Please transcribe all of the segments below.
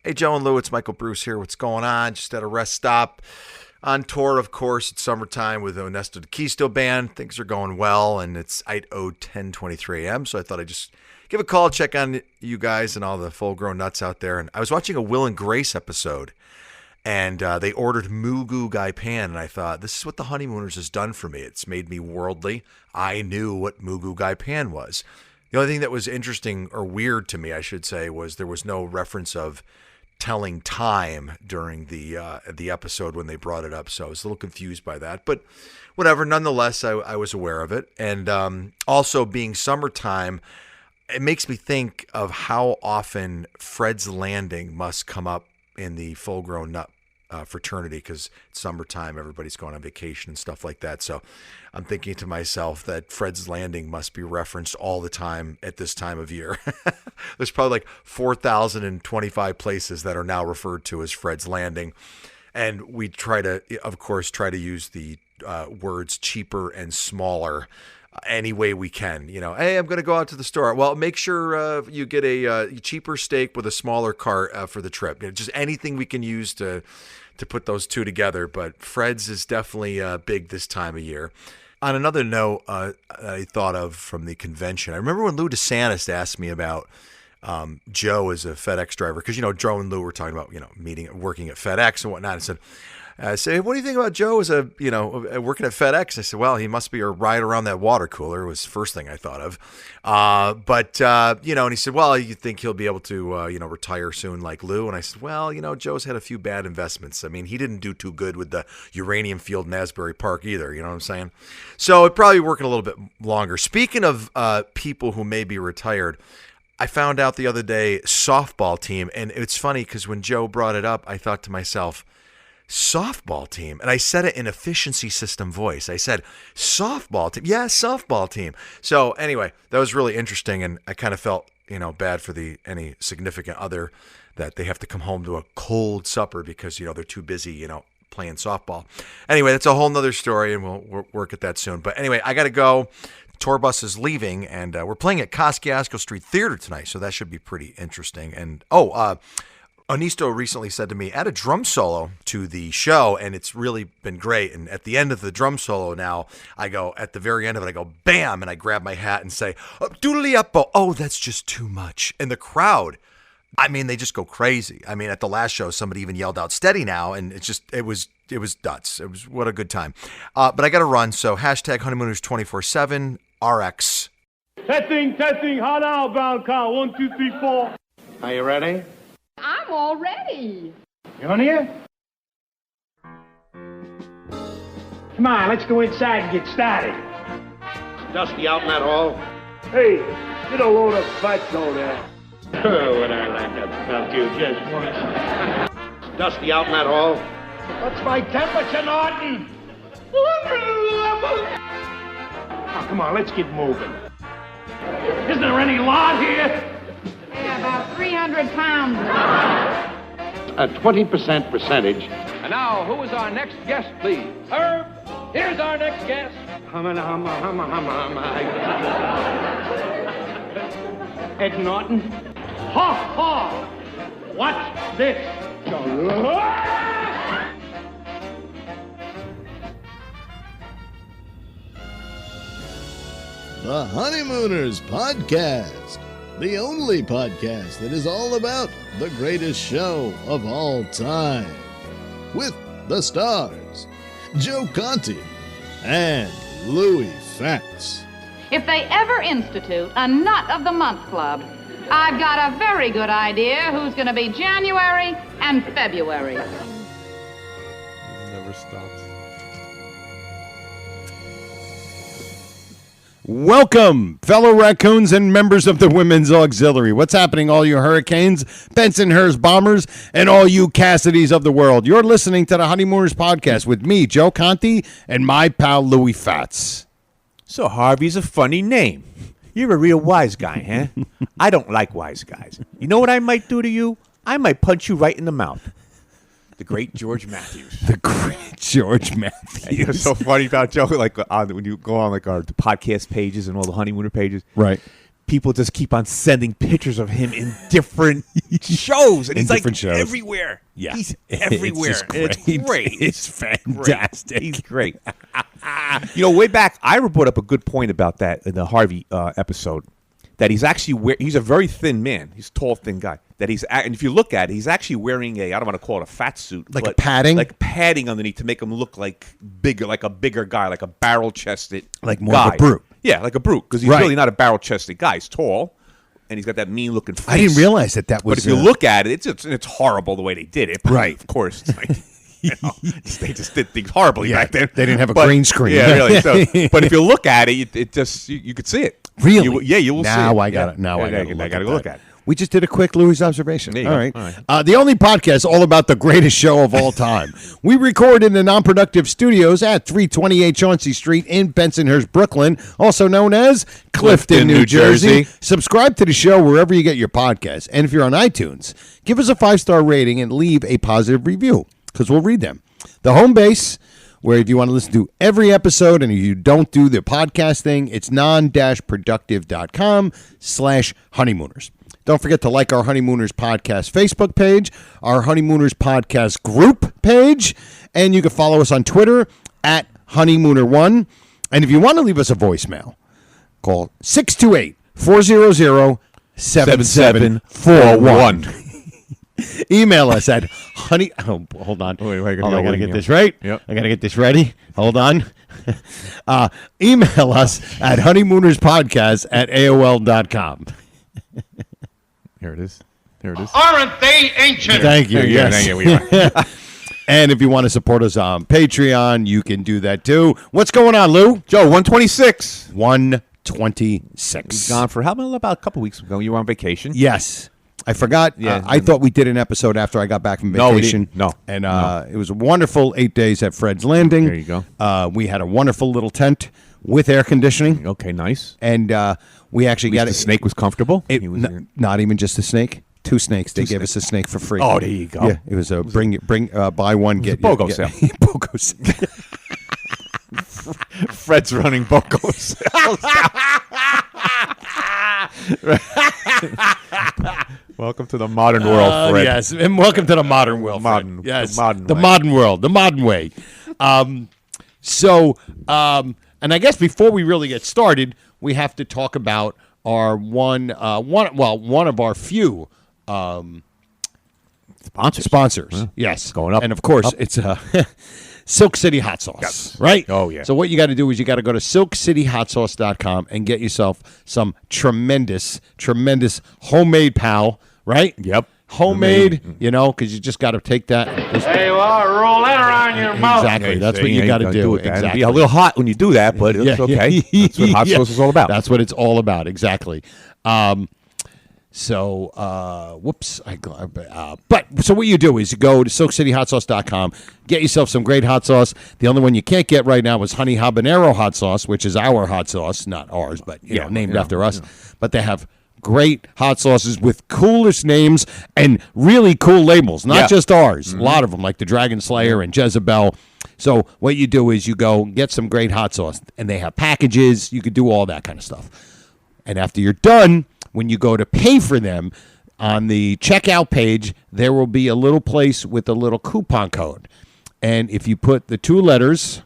Hey, Joe and Lou, it's Michael Bruce here. What's going on? Just at a rest stop. On tour, of course. It's summertime with the Ernesto de Quisto Band. Things are going well, and it's 10:23 a.m., so I thought I'd just give a call, check on you guys and all the full-grown nuts out there. And I was watching a Will and Grace episode, and they ordered Moo Goo Gai Pan, and I thought, this is what the Honeymooners has done for me. It's made me worldly. I knew what Moo Goo Gai Pan was. The only thing that was interesting, or weird to me, I should say, was there was no reference of telling time during the episode when they brought it up. So I was a little confused by that, but whatever. Nonetheless, I was aware of it. And also being summertime, it makes me think of how often Fred's Landing must come up in the full-grown nut fraternity, because it's summertime, everybody's going on vacation and stuff like that. So I'm thinking to myself that Fred's Landing must be referenced all the time at this time of year. There's probably like 4,025 places that are now referred to as Fred's Landing. And we try to use the words cheaper and smaller any way we can. You know, hey, I'm going to go out to the store. Well, make sure you get a cheaper steak with a smaller cart for the trip. You know, just anything we can use to put those two together. But Fred's is definitely big this time of year. On another note, I thought of from the convention, I remember when Lou DeSantis asked me about Joe as a FedEx driver, because, you know, Joe and Lou were talking about, you know, working at FedEx and whatnot. I said, what do you think about Joe as working at FedEx? I said, well, he must be a ride around that water cooler, was the first thing I thought of. And he said, well, you think he'll be able to, retire soon like Lou? And I said, well, Joe's had a few bad investments. I mean, he didn't do too good with the uranium field in Asbury Park either. You know what I'm saying? So it'd probably be working a little bit longer. Speaking of people who may be retired, I found out the other day, softball team. And it's funny because when Joe brought it up, I thought to myself, softball team. And I said it in efficiency system voice. I said, softball team. Yeah, softball team. So anyway, that was really interesting. And I kind of felt, bad for any significant other that they have to come home to a cold supper because, they're too busy, playing softball. Anyway, that's a whole nother story, and we'll work at that soon. But anyway, I got to go. Tour bus is leaving, and we're playing at Kosciuszko Street Theater tonight, so that should be pretty interesting. And, Onisto recently said to me, add a drum solo to the show, and it's really been great. And at the end of the drum solo now, at the very end of it, I go, bam, and I grab my hat and say, doodly-uppo, oh, that's just too much. And the crowd, they just go crazy. At the last show, somebody even yelled out, steady now, and it was nuts. It was, what a good time. But I got to run, so hashtag Honeymooners 24/7, RX. Testing, hot outbound count, 1, 2, 3, 4. Are you ready? I'm all ready. You on here? Come on, let's go inside and get started. Dusty out in that hall? Hey, get a load of butts over there. Oh, would I like to melt you just once. Dusty out in that hall? What's my temperature, Norton? 111. Oh, come on, let's get moving. Isn't there any lawn here? Yeah, about 300 pounds. A 20% percentage. And now, who is our next guest, please? Herb, here's our next guest. Ed Norton. Ha, ha! Watch this. The Honeymooners Podcast. The only podcast that is all about the greatest show of all time. With the stars, Joe Conti and Louis Fatts. If they ever institute a Nut of the Month Club, I've got a very good idea who's going to be January and February. Never stops. Welcome, fellow raccoons and members of the Women's Auxiliary. What's happening, all you Hurricanes, Bensonhurst Bombers, and all you Cassidys of the world? You're listening to the Honeymooners Podcast with me, Joe Conti, and my pal Louis Fatts. So Harvey's a funny name. You're a real wise guy, huh? I don't like wise guys. You know what I might do to you? I might punch you right in the mouth. The great George Matthews. The great George Matthews. You know, it's so funny about Joe, like when you go on like our podcast pages and all the Honeymooner pages. Right. people just keep on sending pictures of him in different shows, and In he's like different shows. everywhere. Yeah. He's everywhere. It's It's great. It's fantastic. He's great. Way back, Ira brought up a good point about that in the Harvey episode. That he's actually he's a very thin man. He's a tall, thin guy. That and if you look at it, he's actually wearing I don't want to call it a fat suit, Like a padding? like padding underneath to make him look like a bigger guy, like a barrel-chested, Like more of a brute. Yeah, like a brute, because he's Right. really not a barrel-chested guy. He's tall, and he's got that mean-looking face. I didn't realize that was. But if you look at it, it's horrible the way they did it. But Right. Of course, it's like, they just did things horribly back then. They didn't have a green screen. Yeah, really. So, but if you look at it, it just you could see it. Really? You will see it. Now I got Yeah. it. Now I got to go look at it. We just did a quick Louis observation. There you All go. right. All right. The only podcast all about the greatest show of all time. We record in the Non-Productive Studios at 328 Chauncey Street in Bensonhurst, Brooklyn, also known as Clifton, New Jersey. Subscribe to the show wherever you get your podcasts. And if you're on iTunes, give us a 5-star rating and leave a positive review because we'll read them. The home base, where if you want to listen to every episode and you don't do the podcast thing, it's non-productive.com/honeymooners. Don't forget to like our Honeymooners Podcast Facebook page, our Honeymooners Podcast group page, and you can follow us on Twitter at Honeymooner1. And if you want to leave us a voicemail, call 628-400-7741. Email us at honey. Oh, hold on. Wait, I I gotta get this right. Yep. I gotta get this ready. Hold on. Email us at honeymoonerspodcast@aol.com. Here it is. Aren't they ancient? Thank you. Yes. Yeah, we are. And if you want to support us on Patreon, you can do that too. What's going on, Lou? Joe, 126. 126. Gone for how long? About a couple weeks ago. You were on vacation. Yes. I forgot. Yeah. I thought we did an episode after I got back from No, we vacation. didn't. No. And it was a wonderful 8 days at Fred's Landing. There you go. We had a wonderful little tent with air conditioning. Okay, nice. And we actually got The it. snake was comfortable. It, He was not even just a snake. 2 snakes. They gave us a snake for free. Oh, there you go. Yeah, it was a buy one get a BOGO get, sale. BOGO sale. Fred's running BOGO sales. Welcome to the modern world, Fred. Yes, and welcome to the modern world. Fred. Modern- yes, the modern the way. modern world, the modern way. And I guess before we really get started, we have to talk about our one of our few sponsors. Yes, Going up. and of course it's Silk City Hot Sauce, Yes. right? Oh, yeah. So what you got to do is you got to go to silkcityhotsauce.com and get yourself some tremendous homemade pal, right? Yep. Homemade, because you just got to take that. Hey, well, roll that around your mouth. Exactly. That's what you got to do. It'll Exactly. be a little hot when you do that, but it's okay. That's what hot sauce is all about. That's what it's all about. Exactly. So what you do is you go to silkcityhotsauce.com, get yourself some great hot sauce. The only one you can't get right now is honey habanero hot sauce, which is our hot sauce, not ours, but named after us. But they have great hot sauces with coolest names and really cool labels, not just ours. A lot of them, like the Dragon Slayer and Jezebel. So what you do is you go get some great hot sauce, and they have packages. You could do all that kind of stuff. And after you're done, when you go to pay for them, on the checkout page, there will be a little place with a little coupon code. And if you put the 2 letters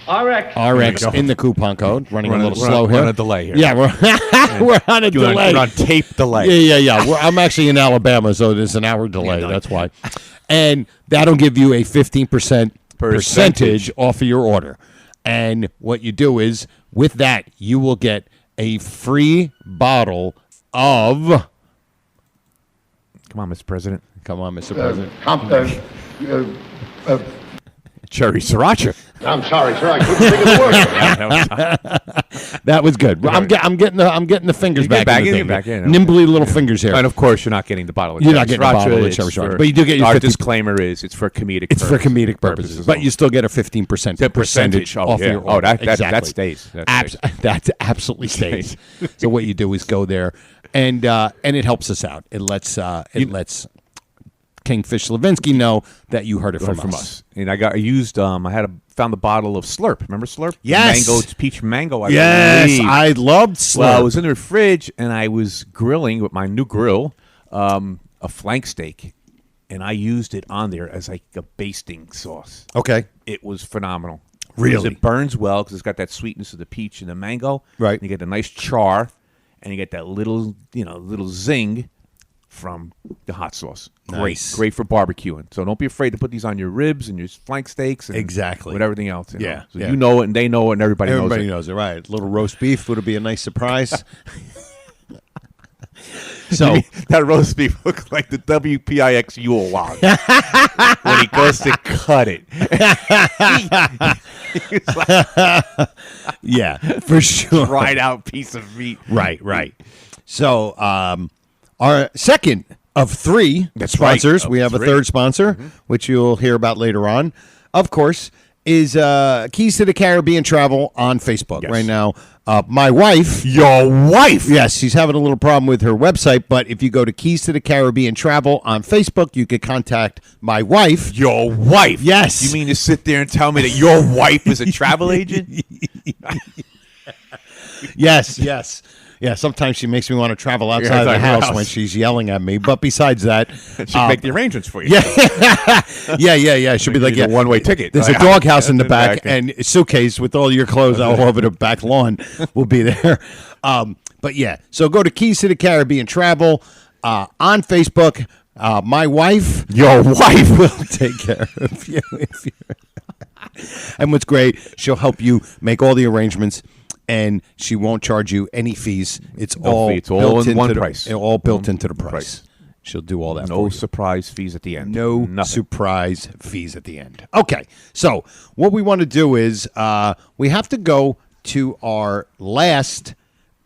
RX in the coupon code, running a little slow here. We're on a delay here. Yeah, we're on a delay. You're on tape delay. Yeah. I'm actually in Alabama, so there's an hour delay. That's why. And that'll give you a 15% percentage off of your order. And what you do is, with that, you will get a free bottle of... Come on, Mr. President. Come on, Mr. President. Cherry sriracha. I'm sorry, sir. I couldn't think of the word. That was good. I'm getting the fingers back. back in the in, thing. back in. Nimbly little fingers here. And of course, you're not getting the bottle of You're cherry not getting the bottle of It's cherry sriracha. for- But you do get your Our 50 disclaimer is it's for comedic It's for comedic purposes. But you still get a 15% percentage off yeah. your order. that Exactly. stays. That stays. That absolutely stays. So what you do is go there, and it helps us out. It lets Kingfish Levinsky know that you heard it from us. And I used I had a found the bottle of Slurp. Remember Slurp? Yes. Mango, it's peach mango. I Yes, believe. I loved Slurp. Well, I was in the fridge, and I was grilling with my new grill a flank steak, and I used it on there as like a basting sauce. Okay. It was phenomenal. Really? 'Cause it burns well because it's got that sweetness of the peach and the mango. Right. And you get the nice char, and you get that little zing from the hot sauce. Nice. Great for barbecuing. So don't be afraid to put these on your ribs and your flank steaks and Exactly. with everything else. You know. Yeah, So yeah. you know it, and they know it, and everybody Everybody knows knows it, right? A little roast beef would be a nice surprise. it. So That roast beef looks like the WPIX Yule log when he goes to cut it. yeah, for sure. Dried out piece of meat. Right. So our second of 3 That's sponsors, right, we of have a 3. third sponsor, which you'll hear about later on, of course, is Keys to the Caribbean Travel on Facebook. Yes. Right now, my wife... Your wife? Yes, she's having a little problem with her website, but if you go to Keys to the Caribbean Travel on Facebook, you could contact my wife. Your wife? Yes. You mean to sit there and tell me that your wife is a travel agent? Yes. Yeah, sometimes she makes me want to travel outside of the house when she's yelling at me. But besides that, She'd make the arrangements for you. yeah. She'll be like, a one-way ticket. There's a doghouse in the back and a suitcase with all your clothes all over the back lawn will be there. But yeah, so go to Keys to the Caribbean Travel on Facebook. My wife, Your wife will take care of you. And what's great, she'll help you make all the arrangements. And she won't charge you any fees. It's all fee. It's all built in one into price. all built into the price. She'll do all that. No for you. surprise fees at the end. No Nothing. surprise fees at the end. Okay, so what we want to do is we have to go to our last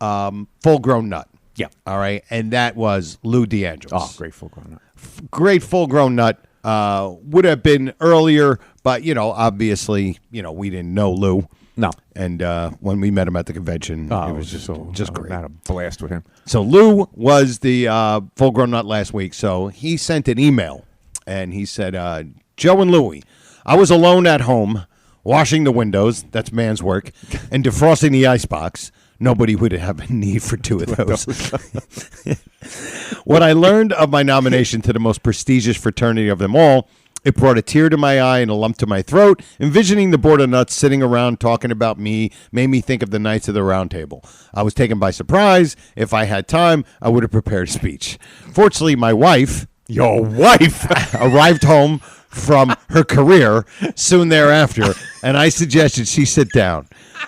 full-grown nut. Yeah. All right, and that was Lou DeAngelis. Oh, great full grown up. Great full-grown nut. Would have been earlier, but obviously, we didn't know Lou. No. And when we met him at the convention, it was just great. Had a blast with him. So Lou was the full-grown nut last week. So he sent an email, and he said, Joe and Louie, I was alone at home washing the windows. That's man's work. And defrosting the icebox. Nobody would have a need for 2 of those. What I learned of my nomination to the most prestigious fraternity of them all, it brought a tear to my eye and a lump to my throat. Envisioning the board of nuts sitting around talking about me made me think of the Knights of the Round Table. I was taken by surprise. If I had time, I would have prepared a speech. Fortunately, my wife, Your wife arrived home from her career soon thereafter, and I suggested she sit down.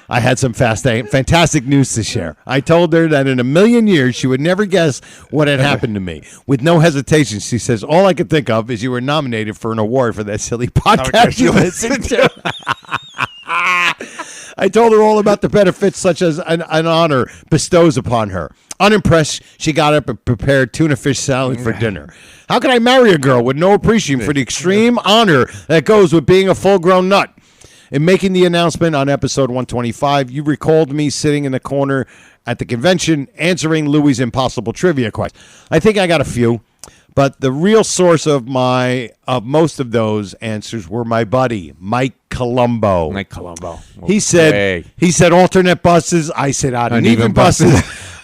I had some fantastic news to share. I told her that in a million years she would never guess what had happened to me. With no hesitation, she says, all I could think of is you were nominated for an award for that silly podcast you listened to. I told her all about the benefits such as an honor bestows upon her. Unimpressed, she got up and prepared tuna fish salad for dinner. How can I marry a girl with no appreciation for the extreme honor that goes with being a full-grown nut? In making the announcement on episode 125, you recalled me sitting in the corner at the convention answering Louie's impossible trivia question. I think I got a few, but the real source of most of those answers were my buddy, Mike Colombo. Mike Colombo. He said alternate buses. I said uneven buses.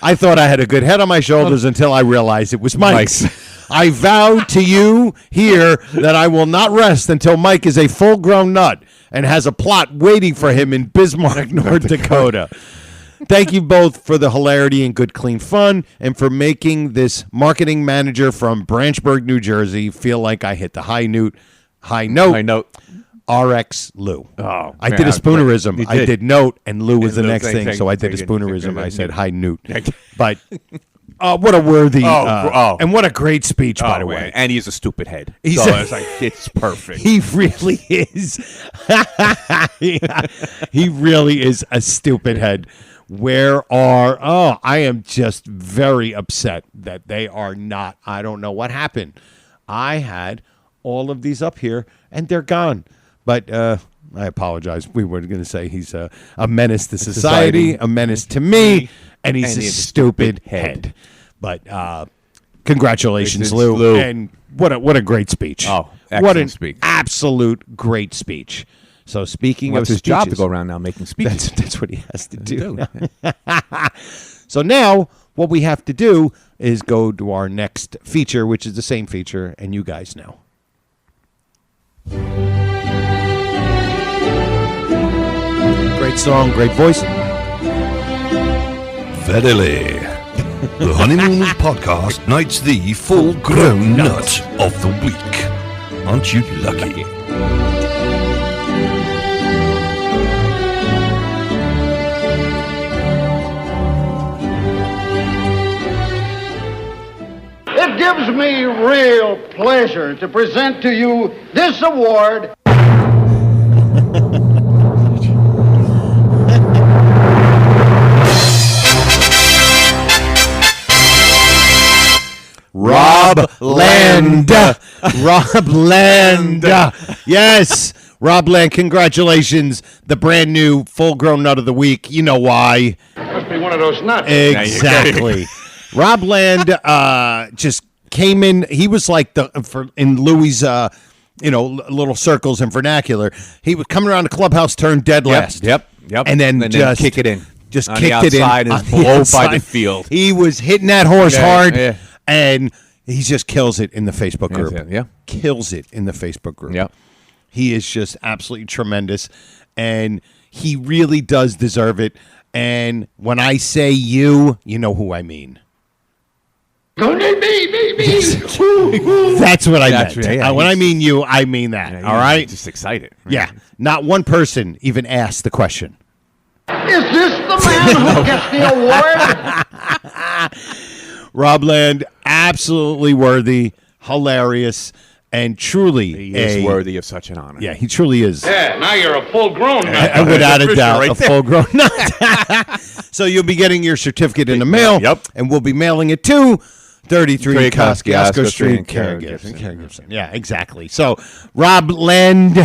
I thought I had a good head on my shoulders until I realized it was Mike's. I vow to you here that I will not rest until Mike is a full-grown nut and has a plot waiting for him in Bismarck, North Dakota. Thank you both for the hilarity and good, clean fun, and for making this marketing manager from Branchburg, New Jersey, feel like I hit the high note. RX Lou. Oh, I did a spoonerism. I did note, and Lou was the Lou, next same thing, thing. so I did a Same spoonerism. thing. I said high newt. But what a worthy and what a great speech, by the way. And he's a stupid head. He's so a- it's like it's perfect. He really is. He really is a stupid head. I am just very upset that they are not. I don't know what happened. I had all of these up here, and they're gone. But I apologize. We were going to say he's a menace to society, a menace to me, and he's a stupid head. But congratulations, Lou. And what a great speech. Oh, what an excellent speech. absolute great speech. So speaking What's of his job to speeches, go around now making speeches? that's what he has to do. So now what we have to do is go to our next feature, which is the same feature, and you guys know. Great song, great voice. Verily, the Honeymooners podcast knights the full-grown nut of the week. Aren't you lucky? It gives me real pleasure to present to you this award. Rob Land. Rob Land. Yes. Rob Land, congratulations. The brand new full-grown nut of the week. You know why. Must be one of those nuts. Exactly. Rob Land just came in. He was like in Louis' little circles and vernacular. He was coming around the clubhouse, turned dead last. Yep. And then just kick it in. Just on kicked the it in. outside and blow by the field. He was hitting that horse hard, Yeah. and he just kills it in the Facebook group. Yeah. Kills it in the Facebook group. Yep. He is just absolutely tremendous, and he really does deserve it. And when I say you know who I mean. Me. That's what I That's meant. right, yeah, When I mean you, I mean that. Yeah, all right? Just excited. Right? Yeah. Not one person even asked the question. Is this the man who gets the award? Rob Land, absolutely worthy, hilarious, and truly He is worthy of such an honor. Yeah, he truly is. Yeah, now you're a full-grown nut. And without a doubt, right a there. full-grown nut. So you'll be getting your certificate in the mail. Yep. And we'll be mailing it to 33 Kosciuszko Street, Street, Caregiving. Yeah, exactly. So, Rob Land,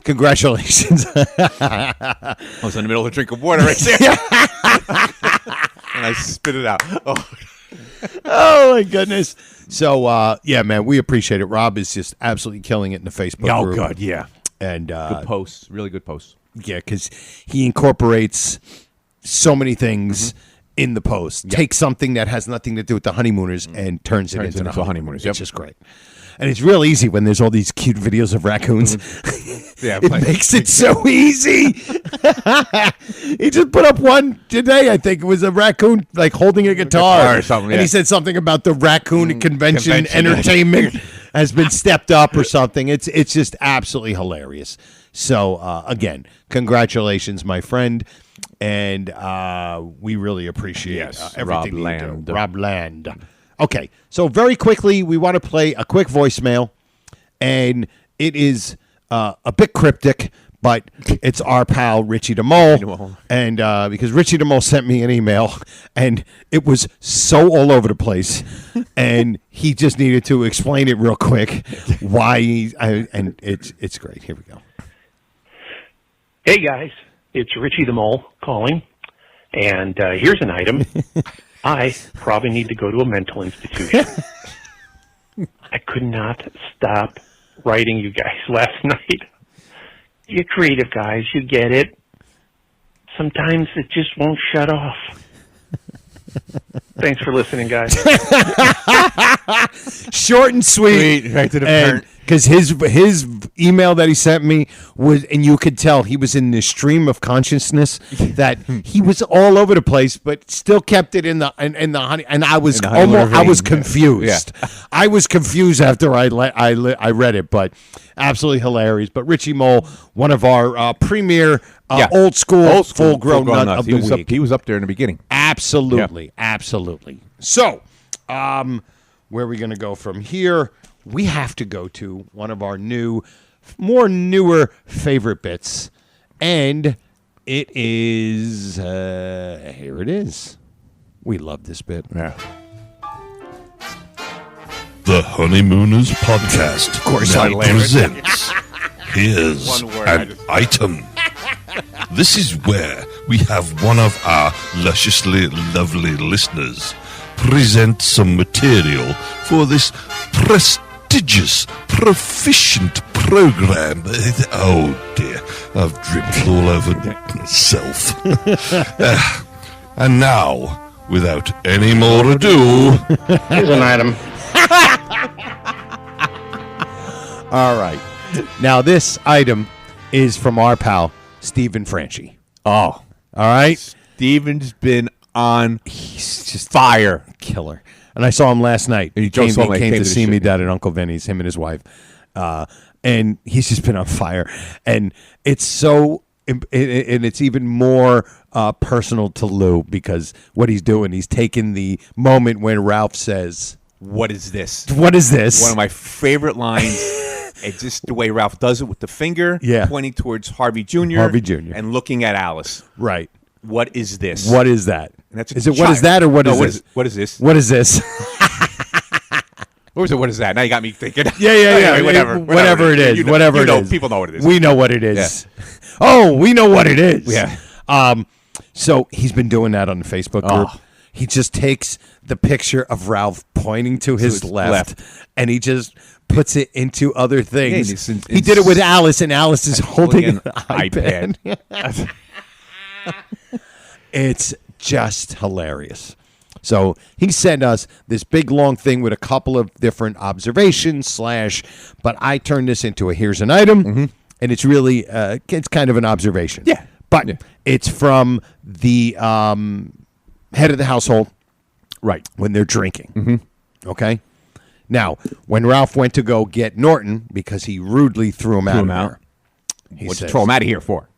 congratulations. I was in the middle of a drink of water right there. And I spit it out. Oh, my goodness. So, yeah, man, we appreciate it. Rob is just absolutely killing it in the Facebook group. God, yeah. And Good posts. Really good posts. yeah, because he incorporates so many things in the post. Take something that has nothing to do with the Honeymooners and turns it into the Honeymooners. Yep. It's just great. And it's real easy when there's all these cute videos of raccoons. Yeah, It makes it so easy. He just put up one today, I think. It was a raccoon like holding a guitar. Or something, And yeah. he said something about the raccoon convention convention. entertainment has been stepped up or something. It's just absolutely hilarious. So, again, congratulations, my friend. And we really appreciate everything Rob you do. Land. Rob Land. Okay, so very quickly, we want to play a quick voicemail, and it is a bit cryptic, but it's our pal Richie DeMole. And because Richie DeMole sent me an email, and it was so all over the place, and he just needed to explain it real quick why and it's great. Here we go. Hey guys, it's Richie the Mole calling, and here's an item. I probably need to go to a mental institution. I could not stop writing you guys last night. You're creative guys, you get it. Sometimes it just won't shut off. Thanks for listening, guys. Short and sweet. Right to the point. Because his email that he sent me was, and you could tell he was in this stream of consciousness that he was all over the place, but still kept it in the honey. And I was confused. Yeah. I was confused after I read it, but absolutely hilarious. But Richie Mole, one of our premier old school full-grown nut of the week. He was up there in the beginning. Absolutely, absolutely. So, where are we going to go from here? We have to go to one of our newer favorite bits, and it is here it is. We love this bit. Yeah. The Honeymooners podcast. Of course, now I land it. presents. Here's One word, an item. This is where we have one of our lusciously lovely listeners present some material for this prestigious, proficient program. Oh dear, I've dripped all over myself. And now, without any more ado, Here's an item. All right. Now, this item is from our pal, Stephen Franchi. Oh, all right. Steven's been on He's just fire. killer. And I saw him last night. And he came to to the see show. me down at Uncle Vinny's, him and his wife. And he's just been on fire. And it's so, and it's even more personal to Lou because what he's doing, he's taking the moment when Ralph says, What is this? "What is this?" One of my favorite lines. It's just the way Ralph does it with the finger, pointing towards Harvey Jr. Harvey Jr. and looking at Alice. Right. What is this? What is that? And that's a is it what child. is that or what No, is this? What is this? What is this? Or is it what is that? Now you got me thinking. Yeah. Anyway, Whatever it is. You know, whatever you it know, is. people know what it is. We know what it is. Oh, we know what it is. Yeah. So he's been doing that on the Facebook group. Oh. He just takes the picture of Ralph pointing to his left, and he just puts it into other things. Yeah, he did it with Alice, and Alice is holding an iPad. It's just hilarious. So he sent us this big long thing with a couple of different observations but I turned this into a here's an item, and it's really it's kind of an observation. Yeah. But it's from the head of the household, Right. when they're drinking. Okay? Now, when Ralph went to go get Norton because he rudely threw him out of there, he What'd you says- throw him out of here for?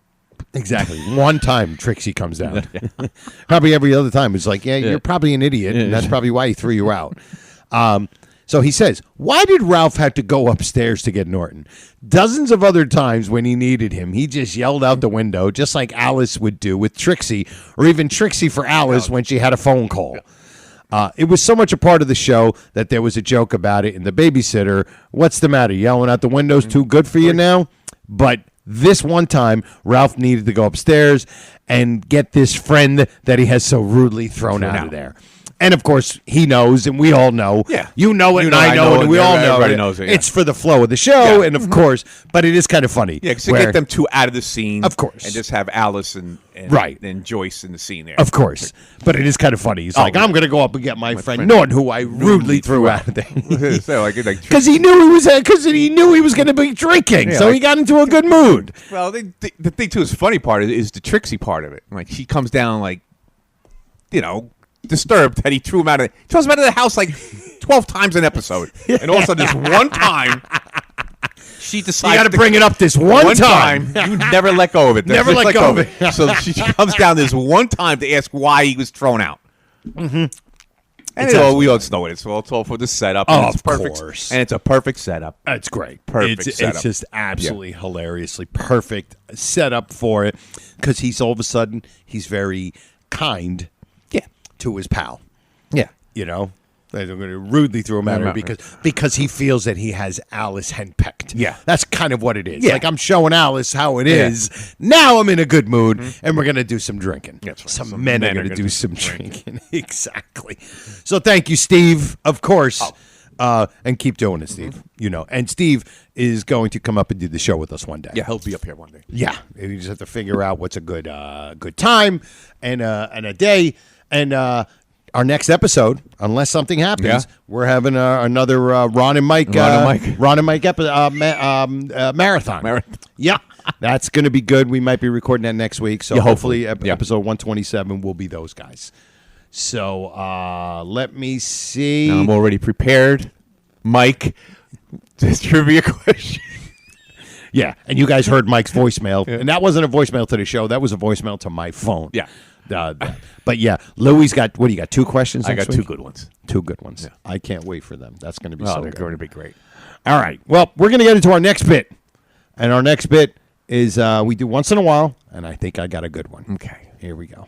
Exactly. One time Trixie comes out. Probably every other time it's like, you're probably an idiot, and that's probably why he threw you out. So he says, why did Ralph have to go upstairs to get Norton? Dozens of other times when he needed him, he just yelled out the window, just like Alice would do with Trixie, or even Trixie for Alice when she had a phone call. It was so much a part of the show that there was a joke about it in The Babysitter. What's the matter? Yelling out the window's too good for you now? But this one time, Ralph needed to go upstairs and get this friend that he has so rudely thrown out of there. And, of course, he knows, and we all know. Yeah. You know it, You and know, I know it, and we all know everybody it. knows it, yeah. It's for the flow of the show, and, of course, but it is kind of funny. Yeah, because to where- get them two out of the scene. Of course. And just have Alice and Joyce in the scene there. Of course. But it is kind of funny. He's like, I'm going to go up and get my friend Norton, who I rudely threw out of there. So, like, Because he knew he was going to be drinking, so he got into a good mood. Well, the thing, too, is the funny part is the Trixie part of it. Like, she comes down, like, disturbed that he threw him out of the house like 12 times an episode. And all of a sudden, this one time, she decides You got to bring it up this one time. You never let go of it. Never let go of it. So she comes down this one time to ask why he was thrown out. And we all know it. It's all for the setup. Oh, and it's perfect, course. And it's a perfect setup. It's great. Perfect setup. It's just absolutely hilariously perfect setup for it because he's very kind to his pal. Yeah. You know? They're going to rudely throw him out of it because he feels that he has Alice henpecked. Yeah. That's kind of what it is. Yeah. Like, I'm showing Alice how it is. Now I'm in a good mood, and we're going to do some drinking. That's right. Some men are going to do some drinking. Exactly. So thank you, Steve, of course. And keep doing it, Steve. And Steve is going to come up and do the show with us one day. Yeah, he'll be up here one day. Yeah. You just have to figure out what's a good time and a day. And our next episode, unless something happens, we're having another Ron and Mike marathon. Yeah, that's going to be good. We might be recording that next week. So hopefully episode 127 will be those guys. So let me see. Now I'm already prepared. Mike, this trivia question. Yeah, and you guys heard Mike's voicemail. And that wasn't a voicemail to the show. That was a voicemail to my phone. Yeah. But yeah, Louis got, what do you got, 2 questions I next got week? 2 good ones. 2 good ones. Yeah. I can't wait for them. That's going to be They're good. going to be great. All right. Well, we're going to get into our next bit. And our next bit is we do once in a while, and I think I got a good one. Okay. Here we go.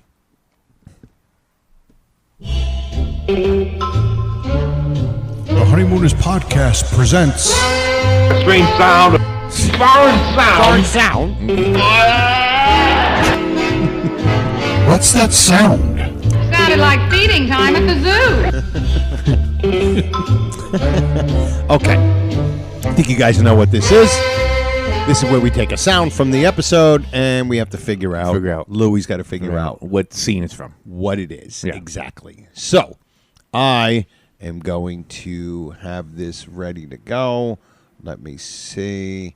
The Honeymooners podcast presents Strange sound. Foreign sound. What's that sound? Sounded like feeding time at the zoo. Okay. I think you guys know what this is. This is where we take a sound from the episode and we have to figure out. Louie's got to figure out what scene it's from. What it is. Yeah. Exactly. So, I am going to have this ready to go. Let me see.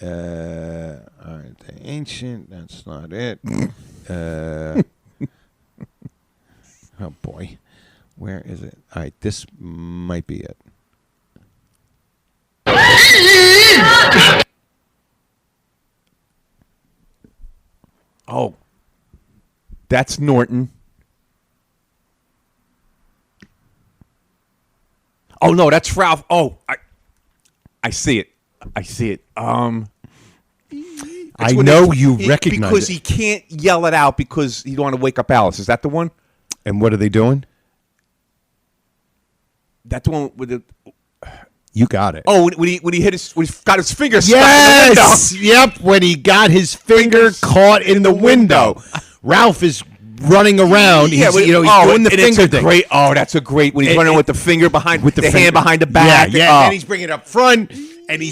All right, the ancient. That's not it. Oh, boy. Where is it? All right, this might be it. Oh, that's Norton. Oh no, that's Ralph. Oh, I see it. I see it. I know you recognize because it. he can't yell it out because he don't want to wake up Alice. Is that the one? And what are they doing? That's the one with the. You got it. Oh, when he got his finger stuck yes! in the window. Yep, when he got his finger caught in the window. Ralph is running around. Yeah, he's doing the finger thing. That's a great when he's running with the finger behind, with the hand behind the back. Yeah. And he's bringing it up front, and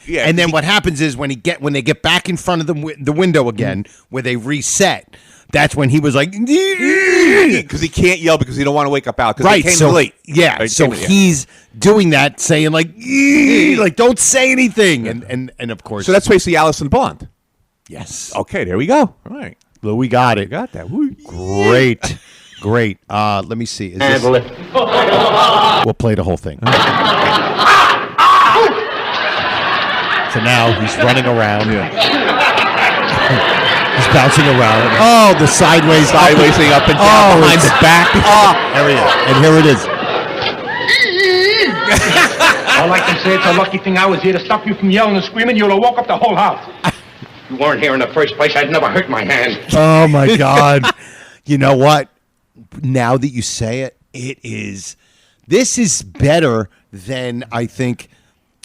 and then what happens is when they get back in front of the window again, where they reset. That's when he was like, because he can't yell because he don't want to wake up Al. Right, he came late. Yeah, so he's doing that, saying like don't say anything, and of course. So that's basically Alice in Bond. Yes. Okay, there we go. All right, Louis got it. Got that. Great. Let me see. Is this... We'll play the whole thing. So now he's running around. He's bouncing around. Oh, the sideways thing up and down behind the back. There he is. And here it is. All I can say, it's a lucky thing I was here to stop you from yelling and screaming. You would have woke up the whole house. You weren't here in the first place. I'd never hurt my hand. Oh, my God. You know what? Now that you say it, this is better than, I think,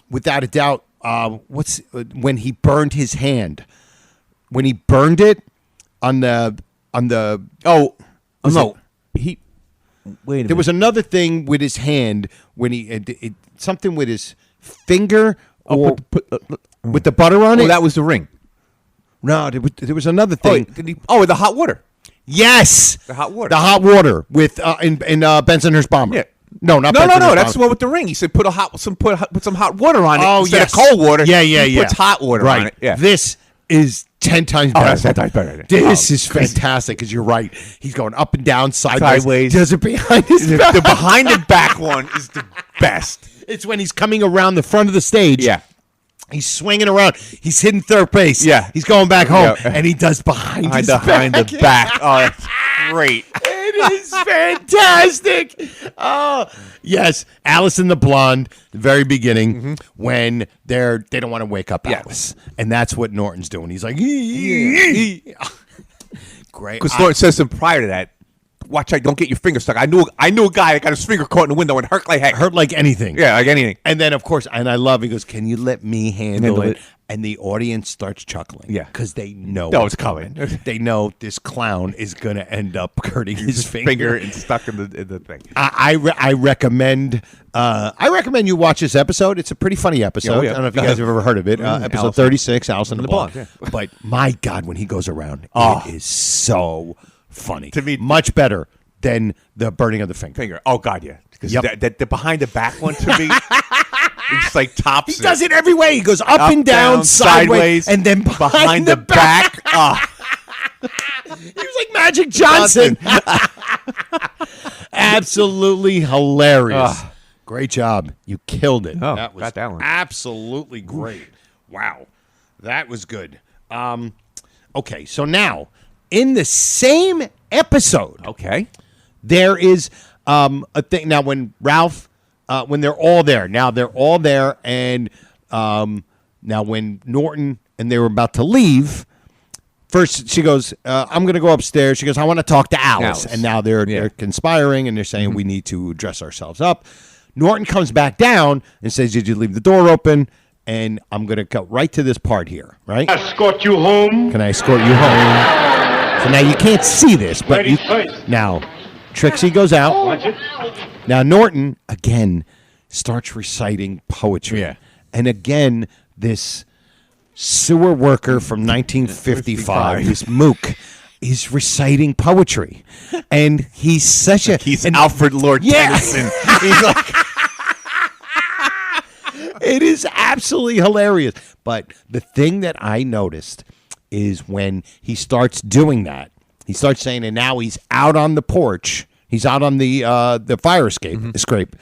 without a doubt, when he burned his hand. When he burned it on the no, he wait a minute. There was another thing with his hand when he something with his finger or with the butter on it. Oh, that was the ring. No, there was another thing. With the hot water. Yes, the hot water. The hot water with in Bensonhurst Bomber. Yeah. No, not no. That's the one with the ring. He said put some hot water on it instead of cold water. Yeah. He puts hot water on it. Yeah. This is 10 times better. That's 10 times better. This is fantastic because you're right. He's going up and down, sideways. Does it behind his back. The behind the back one is the best. It's when he's coming around the front of the stage. Yeah. He's swinging around. He's hitting third base. Yeah. He's going back home. Yeah. And he does behind the back. Oh, that's great. It is fantastic. Oh, yes. Alice and the Blonde, the very beginning, when they don't want to wake up Alice. And that's what Norton's doing. He's like, great. Because Norton says to him prior to that, watch out, don't get your finger stuck. I knew a guy that got his finger caught in the window and hurt like heck. Hurt like anything. Yeah, like anything. And then, of course, and I love, he goes, can you let me handle it? And the audience starts chuckling. Yeah. Because they know it's coming. They know this clown is going to end up hurting his finger. And stuck in the thing. I recommend you watch this episode. It's a pretty funny episode. Oh, yeah. I don't know if you guys have ever heard of it. Episode 36, Alice in the Blonde. Yeah. But my God, when he goes around, it is so funny. To me, much better than the burning of the finger. Oh, God, yeah. Because the behind the back one, to me, it's like tops. He does it every way. He goes up and down, sideways, and then behind the back. He was like Magic Johnson. Absolutely hilarious. Great job. You killed it. Oh, that was got that one. Absolutely great. Wow. That was good. Okay, so now, in the same episode, there is a thing. Now, when Ralph, when they're all there, and now when Norton and they were about to leave, first she goes, I'm going to go upstairs. She goes, I want to talk to Alice. And now they're conspiring, and they're saying we need to dress ourselves up. Norton comes back down and says, did you leave the door open? And I'm going to go right to this part here, right? Escort you home. Can I escort you home? So now you can't see this, but now Trixie goes out. Watch it. Now Norton, again, starts reciting poetry. Yeah. And again, this sewer worker from 1955, this mook, is reciting poetry, and he's such a Alfred Lord Tennyson. He's like, it is absolutely hilarious. But the thing that I noticed is when he starts doing that, he starts saying, and now he's out on the porch. He's out on the fire escape, scrape.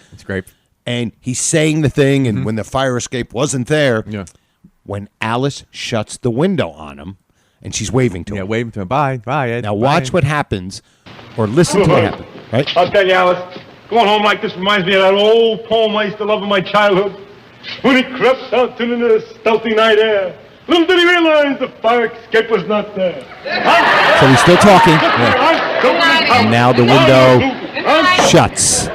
And he's saying the thing, and when the fire escape wasn't there, when Alice shuts the window on him, and she's waving to him. Yeah, waving to him. Bye, Ed. Now watch what happens, or listen to what happens. Right? I'll tell you, Alice, going home like this reminds me of that old poem I used to love in my childhood. When he crept out into the stealthy night air, little did he realize the fire escape was not there. So he's still talking. And now the window shuts.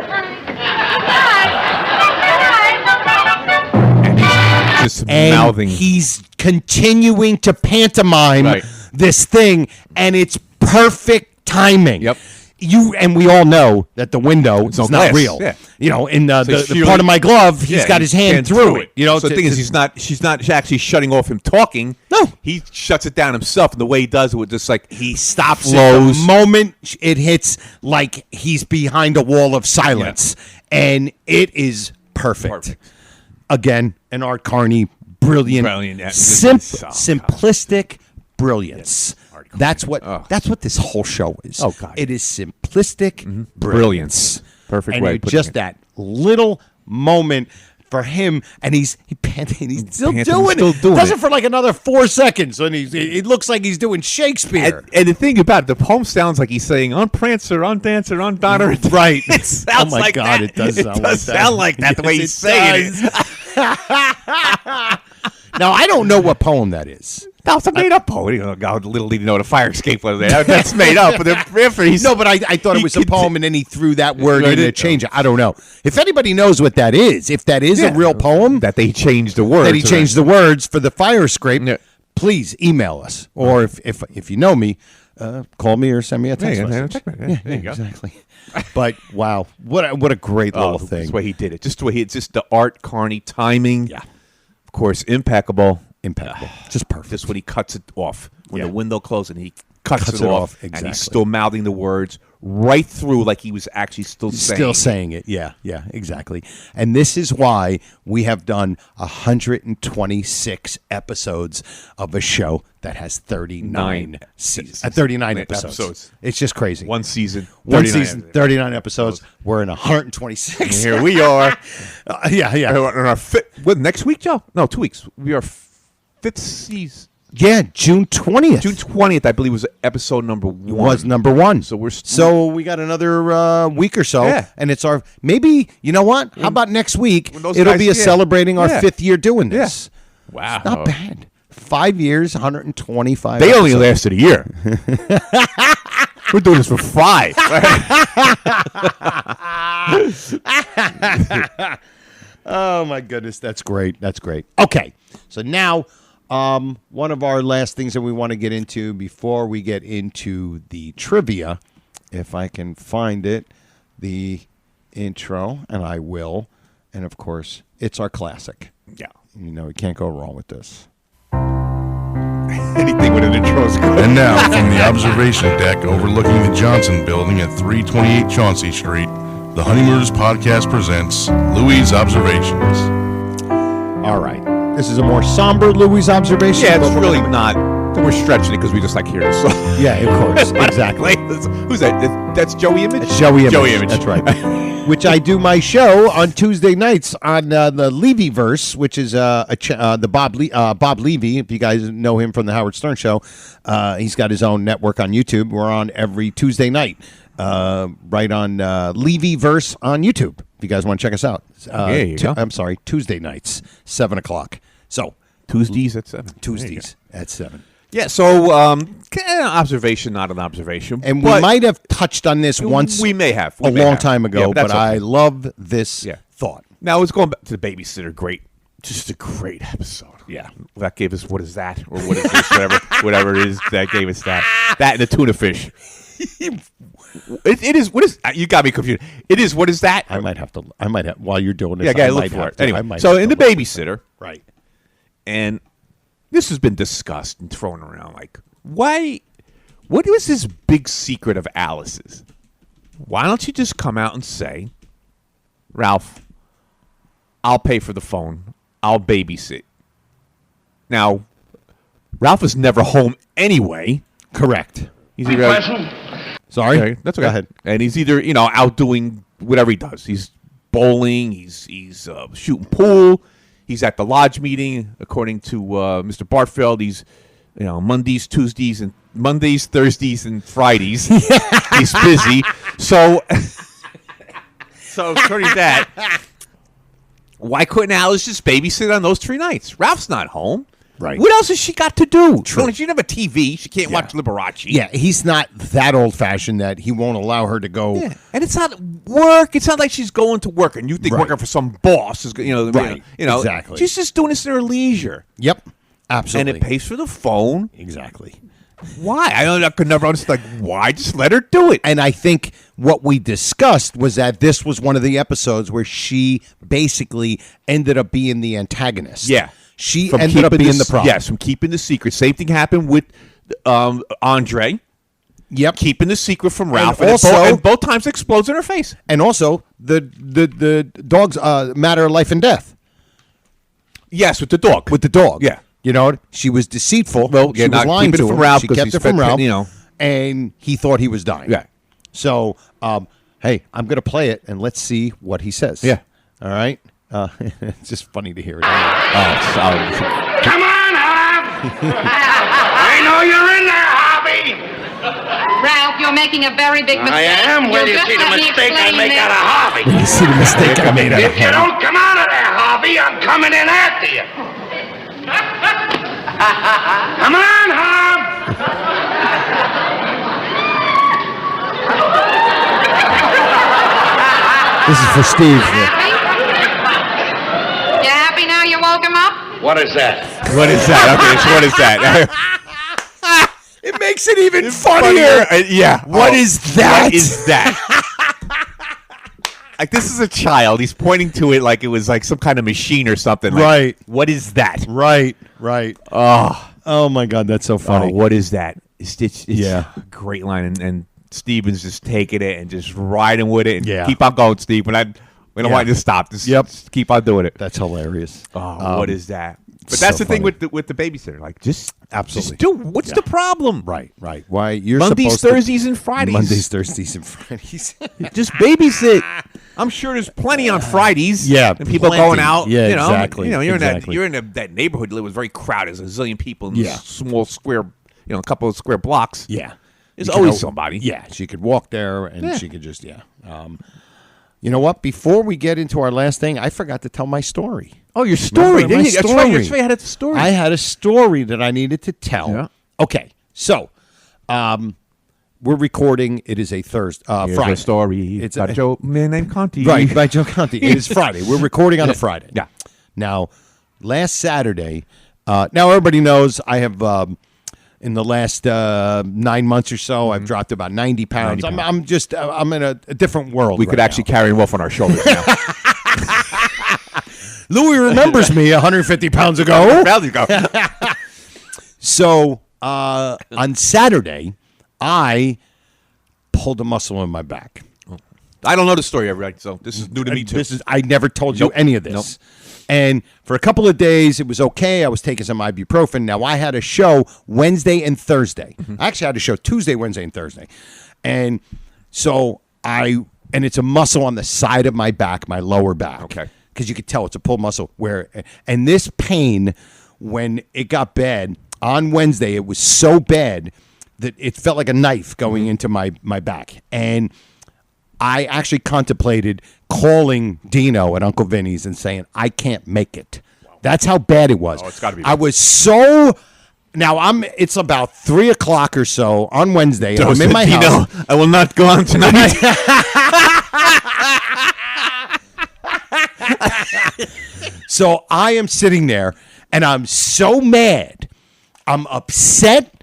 Just and mouthing. He's continuing to pantomime this thing, and it's perfect timing. Yep. We all know that the window is no not glass. real. Yeah. You know, in So the part of my glove, he's got his hand through it. You know, so the thing is, she's not actually shutting off him talking. No, he shuts it down himself, and the way he does it, with just like he stops flows. it the moment it hits, like he's behind a wall of silence, and it is perfect. Again, an Art Carney, brilliant, simplistic brilliance. That's what this whole show is. Oh God, it is simplistic brilliance. Perfect and way. Just that little moment for him, and he's still doing it. Does it for like another 4 seconds, and it looks like he's doing Shakespeare. And the thing about it, the poem sounds like he's saying on Prancer, on Dancer, on Donner. Right. It sounds oh my like God, that. it does sound like that. The way he's saying it. Now I don't know what poem that is. No, it's a made-up poem. Little did he know the fire escape was there. That's made up. But no, but I thought it was a poem, and then he threw that word in to change it. I don't know. If anybody knows what that is, if that is a real poem, that they changed the words, that he changed the words for the fire scrape, please email us. Or if you know me, call me or send me a text message. There you go. Exactly. But wow, what a great little thing. That's the way he did it. Just the way it's just the Art Carney timing. Yeah. Of course, impeccable. Just perfect. Just when he cuts it off. When the window closes and he cuts it off. Exactly. And he's still mouthing the words right through like he was actually still saying it. Yeah, exactly. And this is why we have done 126 episodes of a show that has 39 seasons. 39 episodes. It's just crazy. One season, 39 episodes. We're in 126. Here we are. Yeah. Next week, Joe? No, 2 weeks. We are fifth season. Yeah, June 20th. June 20th, I believe, was episode number 1. Was number 1. So we got another week or so, and it's our maybe. You know what? How about next week? It'll be celebrating our 5th year doing this. Yeah. Wow, it's not bad. 5 years, 125. They only lasted a year. We're doing this for 5. Oh my goodness, that's great. That's great. Okay, so now. One of our last things that we want to get into before we get into the trivia, if I can find it, the intro, and I will, and of course, it's our classic. Yeah. You know, you can't go wrong with this. Anything with an intro is good. And now, from the observation deck overlooking the Johnson Building at 328 Chauncey Street, the Honeymooners podcast presents Louis' Observations. All right. This is a more somber Louis' observation. Yeah, it's really not. We're stretching it because we just like hearing this song. Yeah, of course. Exactly. Who's that? That's Joey Image? It's Joey Image. Joey Image. That's right. Which I do my show on Tuesday nights on the Levy-verse, which is the Bob Levy. If you guys know him from the Howard Stern Show, he's got his own network on YouTube. We're on every Tuesday night, right on Levy-verse on YouTube. If you guys want to check us out. I'm sorry, Tuesday nights, 7 o'clock. So Tuesdays at 7. Tuesdays at 7. Yeah, so observation, not an observation. And we might have touched on this once. We may have. A long time ago, but okay. I love this thought. Now, it's going back to the babysitter. Great. Just a great episode. Yeah. That gave us, what is that? Or what is this? whatever it is that gave us that. That and the tuna fish. It is, what is, you got me confused. It is, what is that? I might have, while you're doing this, I look for it. Anyway, so in The Babysitter. Right. And this has been discussed and thrown around. Like, why? What was this big secret of Alice's? Why don't you just come out and say, Ralph, I'll pay for the phone. I'll babysit. Now, Ralph is never home anyway. Correct. He's either, Sorry? okay, that's okay. Go ahead. And he's either, out doing whatever he does. He's bowling. He's shooting pool. He's at the lodge meeting. According to Mr. Bartfeld, he's Mondays, Thursdays, and Fridays. He's busy. So according to that, why couldn't Alice just babysit on those 3 nights? Ralph's not home. Right. What else has she got to do? True. She doesn't have a TV. She can't watch Liberace. Yeah, he's not that old-fashioned that he won't allow her to go. Yeah. And it's not work. It's not like she's going to work and you think working for some boss is, Right. Exactly. She's just doing this in her leisure. Yep. Absolutely. And it pays for the phone. Exactly. Why? I could never understand. Like, why? Just let her do it. And I think what we discussed was that this was one of the episodes where she basically ended up being the antagonist. Yeah. She ended up being the problem. Yes, from keeping the secret. Same thing happened with Andre. Yep. Keeping the secret from Ralph. And also, and both times it explodes in her face. And also, the dog's matter of life and death. Yes, with the dog. With the dog. Yeah. She was deceitful. Well, she was not lying keeping to it from him. Ralph She because kept it from Ralph. spent, and he thought he was dying. Yeah. So, hey, I'm going to play it, and let's see what he says. Yeah. All right? It's just funny to hear it. Come on, Hob! I know you're in there, Hobby! Ralph, you're making a very big mistake. I am. Where do you You'll see just the let me mistake I explain make this. out of Hobby? You see the mistake I made out of If you him. don't come out of there, Hobby, I'm coming in after you. Come on, Hob! This is for Steve. Happy? You happy now you woke him up? What is that? What is that? Okay, so what is that? It makes it even funnier. Yeah. What is that? What is that? Like, this is a child. He's pointing to it like it was like some kind of machine or something. Like, Right. What is that? Right. Oh, my God, that's so funny. what is that? It's Yeah. a great line. And Steven's just taking it and just riding with it. And Yeah. keep on going, Steve. We don't want you to stop. Just keep on doing it. That's hilarious. What is that? But that's so the thing funny. with the babysitter. Like, just Absolutely. do. What's the problem? Right. Why you're Mondays, supposed to- Thursdays, and Fridays. Mondays, Thursdays, and Fridays. Just babysit. I'm sure there's plenty on Fridays. Yeah, and people plenty. going out. Yeah, you know, exactly. You're Exactly. in that neighborhood that was very crowded. There's a zillion people in Yeah. a small square. A couple of square blocks. Yeah. There's You could always al- somebody. Yeah, she could walk there and she could just, you know what? Before we get into our last thing, I forgot to tell my story. Oh, your story. Remember my That's right. That's right. I had a story. I had a story that I needed to tell. Yeah. Okay, so we're recording. It is a Thursday, Here's Friday. a story. It's about Joe man named Conti. Right, by Joe Conti. It is Friday. We're recording on a Friday. Yeah. Now, last Saturday, now everybody knows I have, in the last 9 months or so, I've dropped about 90 pounds. 90 I'm in a different world. We could right actually now. carry him off on our shoulders now. Louis remembers me 150 pounds ago. Round you go. So on Saturday, I pulled a muscle in my back. I don't know the story, everybody. So this is new to me too. I never told you Nope. any of this. Nope. And for a couple of days, it was okay. I was taking some ibuprofen. Now, I had a show Wednesday and Thursday. I actually had a show Tuesday, Wednesday, and Thursday. And so and it's a muscle on the side of my back, my lower back. Okay. Because you could tell it's a pulled muscle. And this pain, when it got bad, on Wednesday, it was so bad that it felt like a knife going into my back. And I actually contemplated calling Dino at Uncle Vinny's and saying, I can't make it. That's how bad it was. Oh, it's gotta be I bad. was so... Now, it's about 3 o'clock or so on Wednesday. And I'm in my house. I will not go on tonight. So I am sitting there, and I'm so mad. I'm upset,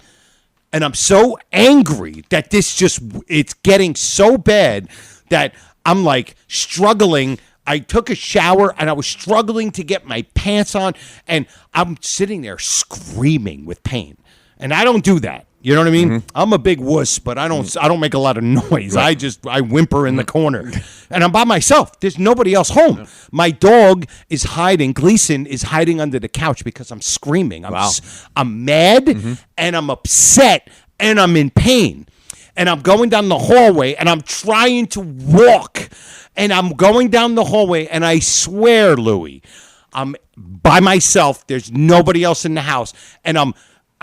and I'm so angry that it's getting so bad that I'm like struggling I took a shower and I was struggling to get my pants on, and I'm sitting there screaming with pain. And I don't do that. You know what I mean? Mm-hmm. I'm a big wuss, but I don't make a lot of noise. Right. I whimper in the corner. And I'm by myself. There's nobody else home. My dog is hiding. Gleason is hiding under the couch because I'm screaming. I'm mad and I'm upset and I'm in pain. And I'm going down the hallway and I'm trying to walk. And I'm going down the hallway and I swear, Louie, I'm by myself. There's nobody else in the house. And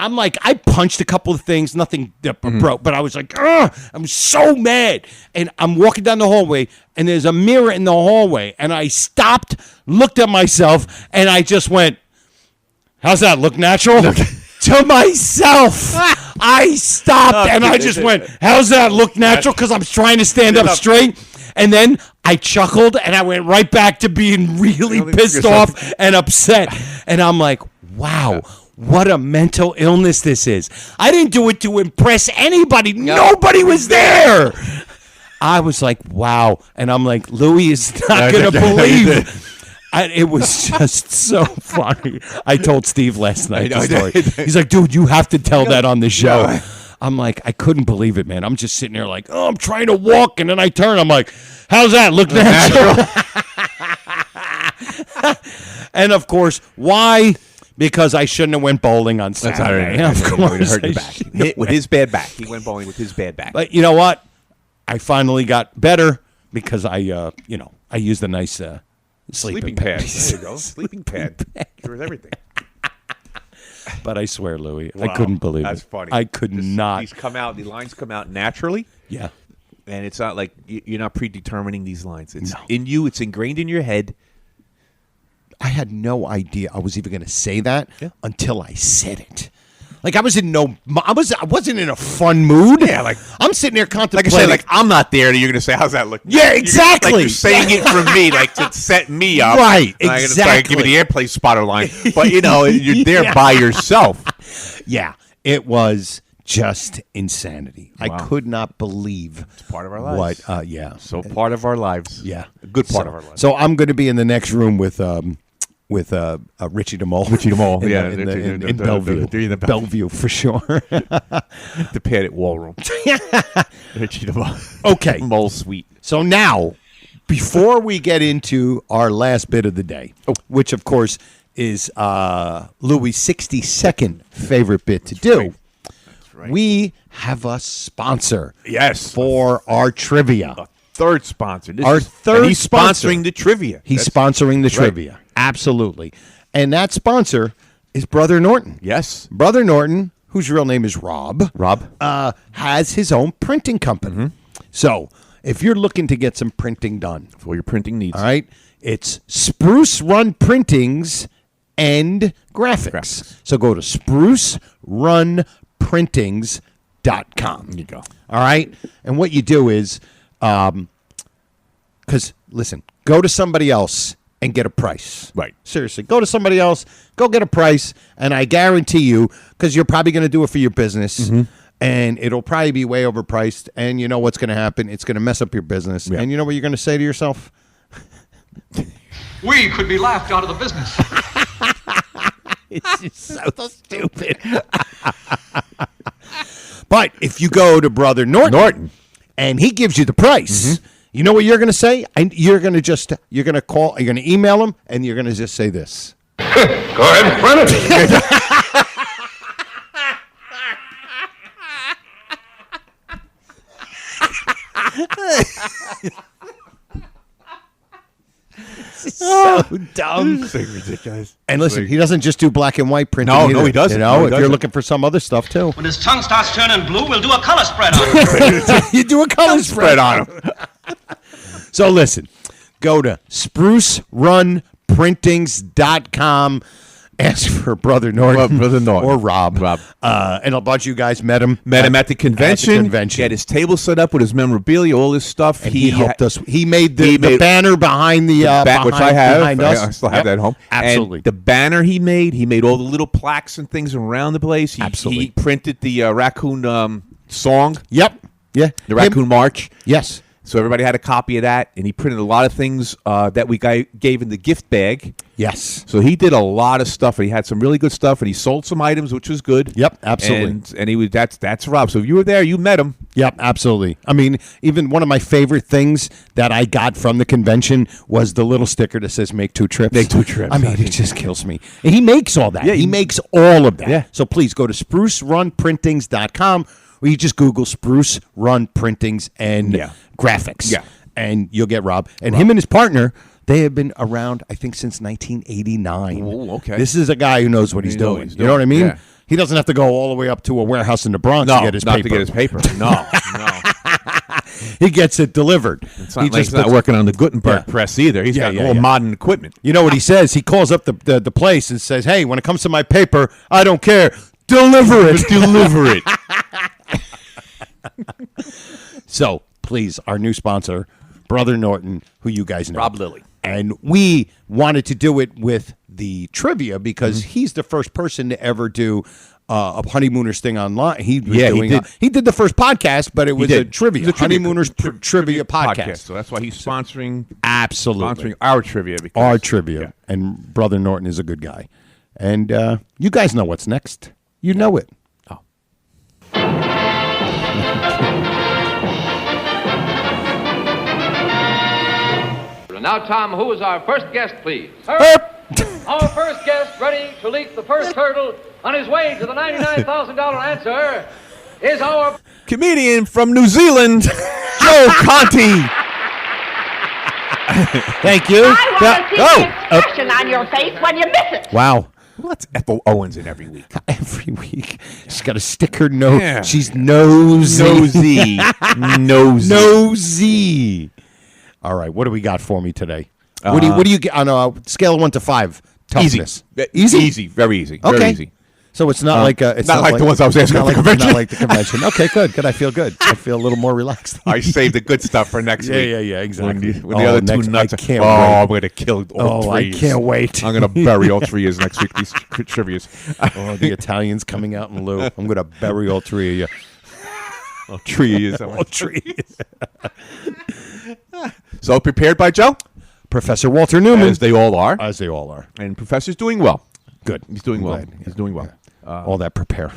I'm like, I punched a couple of things, nothing broke, but I was like, ugh, I'm so mad. And I'm walking down the hallway, and there's a mirror in the hallway, and I stopped, looked at myself, and I just went, how's that, look natural? To myself. I stopped, and I just went, how's that, look natural? Because I'm trying to stand up straight. And then I chuckled, and I went right back to being really pissed off and upset. And I'm like, wow. What a mental illness this is. I didn't do it to impress anybody. Nobody was there. I was like, wow. And I'm like, Louie is not going to believe it. It was just so funny. I told Steve last night the story. He's like, dude, you have to tell that on the show. I'm like, I couldn't believe it, man. I'm just sitting there like, oh, I'm trying to walk. And then I turn. I'm like, how's that? Look natural. And, of course, why? Because I shouldn't have went bowling on Saturday. Of course, hurt your back. With his bad back. He went bowling with his bad back. But you know what? I finally got better because I used a nice sleeping pad. There you go. Sleeping pad. Cures everything. But I swear, Louie, I couldn't believe That's it. funny. I could not. The lines come out naturally. Yeah. And it's not like you're not predetermining these lines. It's in you. It's ingrained in your head. I had no idea I was even going to say that until I said it. Like I wasn't in a fun mood. Yeah, like I'm sitting there contemplating. Like I say, like I'm not there. You're going to say, "How's that look?" Yeah, exactly. You're saying it for me, like to set me up, right? And Exactly. I'm going to give you the airplane spotter line, but you're there by yourself. Yeah, it was just insanity. Wow. I could not believe it's part of our lives. So part of our lives. Yeah, a good part of our lives. So I'm going to be in the next room with Richie the Mole. Richie the Mole, in Bellevue. Bellevue, for sure. The padded wall room. Richie the Mole. Okay. Mole suite. So now, before we get into our last bit of the day, which, of course, is Louis' 60-second favorite bit to do, That's right. We have a sponsor. Yes. For our trivia. Third sponsor. He's sponsoring the trivia. He's sponsoring the trivia. Right. Absolutely. And that sponsor is Brother Norton. Yes. Brother Norton, whose real name is Rob. Rob. Has his own printing company. Mm-hmm. So if you're looking to get some printing done. For your printing needs. All right. It's Spruce Run Printings and Graphics. So go to sprucerunprintings.com. There you go. All right. And what you do is, because, listen, go to somebody else and get a price. Right. Seriously, go to somebody else, go get a price, and I guarantee you, because you're probably going to do it for your business, and it'll probably be way overpriced, and you know what's going to happen? It's going to mess up your business. Yeah. And you know what you're going to say to yourself? We could be laughed out of the business. It's just so stupid. But if you go to Brother Norton, and he gives you the price, you know what you're going to say? And you're going to email him, and you're going to just say this. Go ahead and print it. So dumb. So ridiculous. And listen, he doesn't just do black and white printing. No, he doesn't. You know, if you're looking for some other stuff too. When his tongue starts turning blue, we'll do a color spread on him. You do a color spread on him. So listen, go to sprucerunprintings.com. Ask for Brother Norton, or Rob. And a bunch of you guys met him. Met him at the convention. He had his table set up with his memorabilia, all his stuff. And he helped us. He made the banner behind the which I have. Behind us. I still have that at home. Absolutely. And the banner he made all the little plaques and things around the place. Absolutely. He printed the raccoon song. Yep. Yeah. The Raccoon March. Yes. So everybody had a copy of that, and he printed a lot of things that we gave in the gift bag. Yes. So he did a lot of stuff, and he had some really good stuff, and he sold some items, which was good. Yep, absolutely. And he was that's Rob. So if you were there, you met him. Yep, absolutely. I mean, even one of my favorite things that I got from the convention was the little sticker that says "Make 2 trips." Make 2 trips. I mean, it just kills me. And he makes all that. Yeah, he makes all of that. Yeah. So please go to sprucerunprintings.com, or you just Google Spruce Run Printings and graphics. Yeah. And you'll get Rob. And him and his partner, they have been around, I think, since 1989. Oh, okay. This is a guy who knows what he's doing. You know what I mean? Yeah. He doesn't have to go all the way up to a warehouse in the Bronx to get his not paper. to get his paper. No. He gets it delivered. It's not, he's not working on the Gutenberg press either. He's got all modern equipment. You know what he says? He calls up the place and says, "Hey, when it comes to my paper, I don't care. Deliver it. Deliver it." So, please, our new sponsor, Brother Norton, who you guys know. Rob Lilly. And we wanted to do it with the trivia because he's the first person to ever do a Honeymooners thing online. He did. He did the first podcast, but it was a trivia. It was a Honeymooners trivia podcast. So that's why he's sponsoring Absolutely. sponsoring our trivia. Because, Our trivia. And Brother Norton is a good guy. And you guys know what's next. You know it. Oh. And now, Tom, who is our first guest, please? Our first guest, ready to leap the first hurdle on his way to the $99,000 answer, is our comedian from New Zealand, Joe Conti. Thank you. I want to see the expression on your face when you miss it. Wow. Well, that's Ethel Owens in every week. Every week. She's got to stick her nose. Yeah. She's nosy. Nosy. All right. What do we got for me today? What do you get on a scale of 1 to 5? Toughness. Easy. Very easy. Okay. Very easy. So it's not like it's not like the ones I was asking not at the like, convention. Not like the convention. Okay, good. I feel good. I feel a little more relaxed. I saved the good stuff for next week. Yeah, exactly. When the other two nuts. I can't wait. wait. I'm going to kill all three. I can't wait. I'm going to bury all 3 years next week. These trivias. The Italians coming out in lieu. I'm going to bury all 3 of you. All 3 years. All 3 years. So prepared by Joe? Professor Walter Newman. As they all are. As they all are. And Professor's doing well. Good. He's doing well. Glad. He's doing well. All that prepare.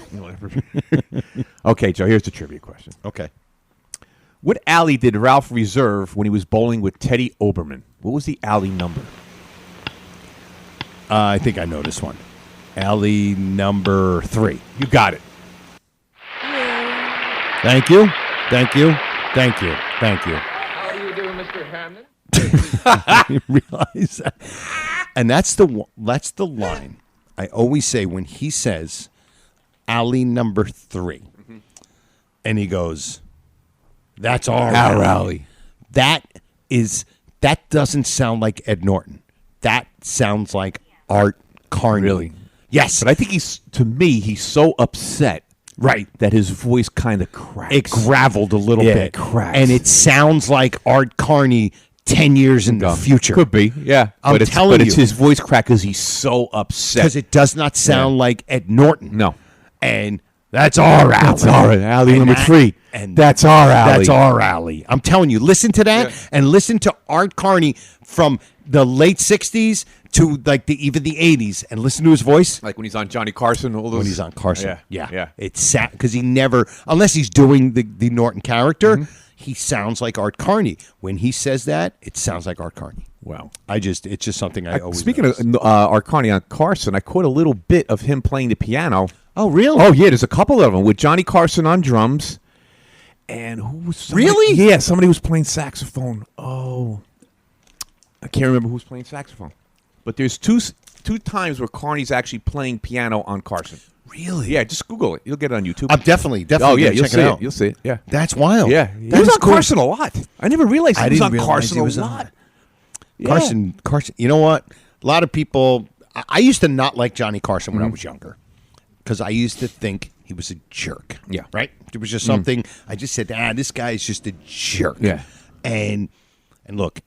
Okay, Joe, here's the trivia question. Okay. What alley did Ralph reserve when he was bowling with Teddy Oberman? What was the alley number? I think I know this one. Alley number 3. You got it. Thank you. How do you do, Mr. Hamlin? I realize that. And that's the line I always say when he says alley number 3. And he goes, "That's our alley." That doesn't sound like Ed Norton. That sounds like Art Carney. Really? Yes. But I think he's so upset. Right. That his voice kind of cracks. It graveled a little bit. It cracks. And it sounds like Art Carney 10 years in the future. Could be, yeah. I'm telling you. It's his voice crack because he's so upset. Because it does not sound like Ed Norton. No. And that's our alley. That's our alley number 3. And that's our alley. That's our alley. I'm telling you, listen to that and listen to Art Carney from the late 60s to like even the 80s and listen to his voice. Like when he's on Johnny Carson. All those. When he's on Carson. Yeah. It's sad because he never, unless he's doing the Norton character, he sounds like Art Carney. When he says that, it sounds like Art Carney. Wow. It's just something I always Speaking notice. of Art Carney on Carson, I caught a little bit of him playing the piano. Oh, really? Oh, yeah. There's a couple of them with Johnny Carson on drums. And who was somebody? Really? Yeah, somebody was playing saxophone. Oh. I can't remember who was playing saxophone. But there's two times where Carney's actually playing piano on Carson. Really? Yeah, just Google it. You'll get it on YouTube. I'm definitely Oh, yeah, gonna you'll check see it out. You'll see it. Yeah. That's wild. Yeah. He was on Carson a lot. I never realized he was on Carson a lot. Yeah. Carson, you know what? A lot of people, I used to not like Johnny Carson when I was younger because I used to think he was a jerk. Yeah. Right? It was just something, I just said, this guy is just a jerk. Yeah. And look,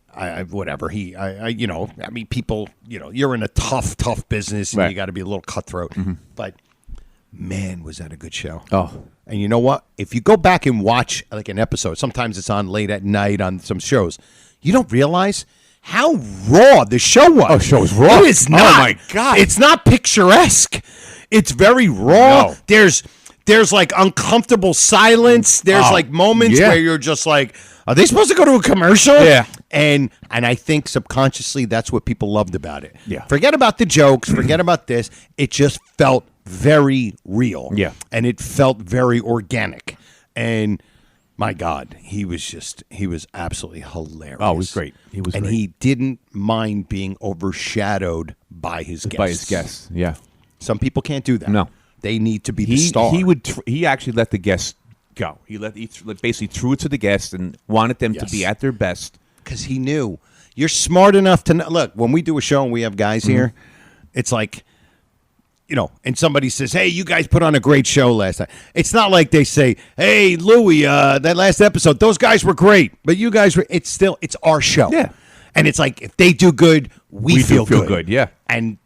whatever. People, you're in a tough business and Right. you got to be a little cutthroat. But Man, was that a good show. Oh. And you know what? If you go back and watch like an episode, sometimes it's on late at night on some shows, you don't realize how raw the show was. Oh, show was raw. It is not. Oh, my God. It's not picturesque. It's very raw. No. There's like uncomfortable silence. There's like moments where you're just like, are they supposed to go to a commercial? Yeah. And I think subconsciously that's what people loved about it. Yeah. Forget about the jokes. Forget about this. It just felt very real. Yeah. And it felt very organic. And my God, he was absolutely hilarious. Oh, it was great. He was and great. he didn't mind being overshadowed by his guests. By his guests, yeah. Some people can't do that. No. They need to be the star. He actually let the guests go. He basically threw it to the guests and wanted them to be at their best. Because he knew. You're smart enough to know. Look, when we do a show and we have guys here, it's like, you know, and somebody says, hey, you guys put on a great show last time. It's not like they say, hey, Louie, that last episode, those guys were great. But you guys were, it's our show. Yeah. And it's like, if they do good, we feel good. Yeah. And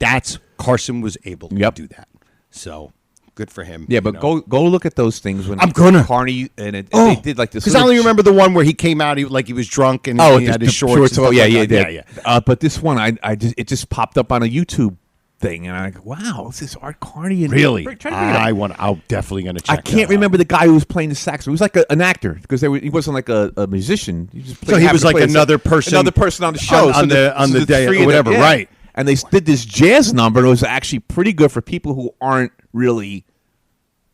Carson was able to do that. So good for him. Yeah, but go look at those things when I'm gonna Carney and they did like this. Because I only remember the one where he came out, he was drunk and he had his shorts. Yeah. But this one, it just popped up on a YouTube thing, and I'm like, wow, this is Art Carney. And really? I'm definitely gonna check. I can't remember the guy who was playing the sax. He was like an actor because he wasn't like a musician. He just so he was like another person on the show on the day or whatever, right? And they did this jazz number. And it was actually pretty good for people who aren't really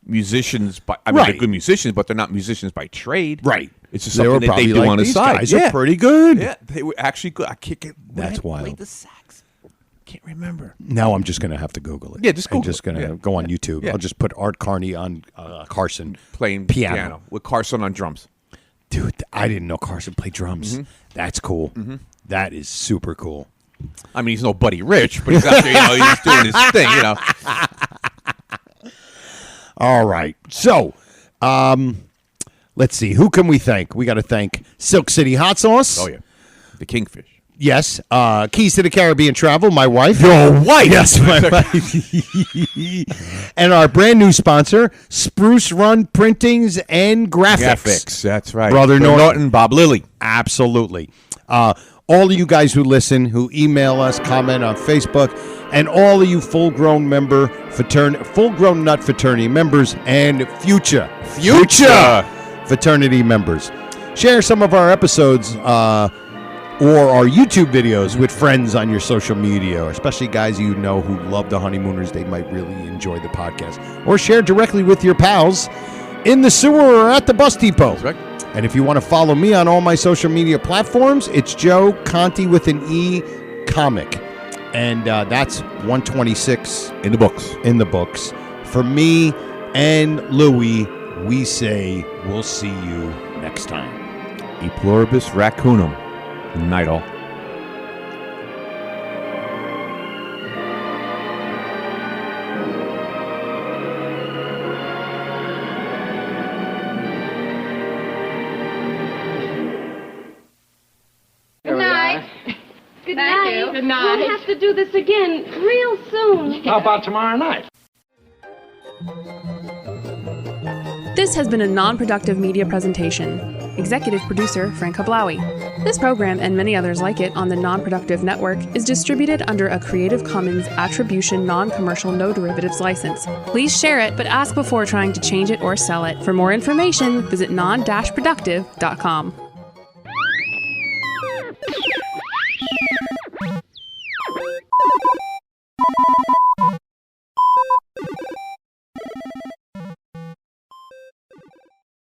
musicians. They're good musicians, but they're not musicians by trade. Right. It's just something that they do on the side. These guys are pretty good. Yeah, they were actually good. I can't get. That's wild. Played the sax. Can't remember. Now I'm just going to have to Google it. Yeah, just Google I'm just going to go on YouTube. Yeah. I'll just put Art Carney on Carson playing piano with Carson on drums. Dude, I didn't know Carson played drums. That's cool. That is super cool. I mean, he's no Buddy Rich, but he's out there, he's doing his thing, All right. So, let's see. Who can we thank? We got to thank Silk City Hot Sauce. Oh, yeah. The Kingfish. Yes. Keys to the Caribbean Travel, my wife. Your wife? Yes, my wife. And our brand new sponsor, Spruce Run Printings and Graphics. That's right. Brother Norton, Bob Lilly. Absolutely. All of you guys who listen, who email us, comment on Facebook, and all of you full-grown nut fraternity members and future fraternity members. Share some of our episodes or our YouTube videos with friends on your social media, or especially guys you know who love the Honeymooners. They might really enjoy the podcast. Or share directly with your pals in the sewer or at the bus depot. That's right. And if you want to follow me on all my social media platforms, it's Joe Conti with an E Comic. And that's 126 in the books. In the books. For me and Louie, we say we'll see you next time. E pluribus raccoonum. Night all. Good night. Good night. you. Good night. We'll have to do this again real soon. How about tomorrow night? This has been a non-productive media presentation. Executive producer Frank Hablawi. This program and many others like it on the Non-Productive Network is distributed under a Creative Commons Attribution Non-Commercial No Derivatives license. Please share it, but ask before trying to change it or sell it. For more information, visit non-productive.com.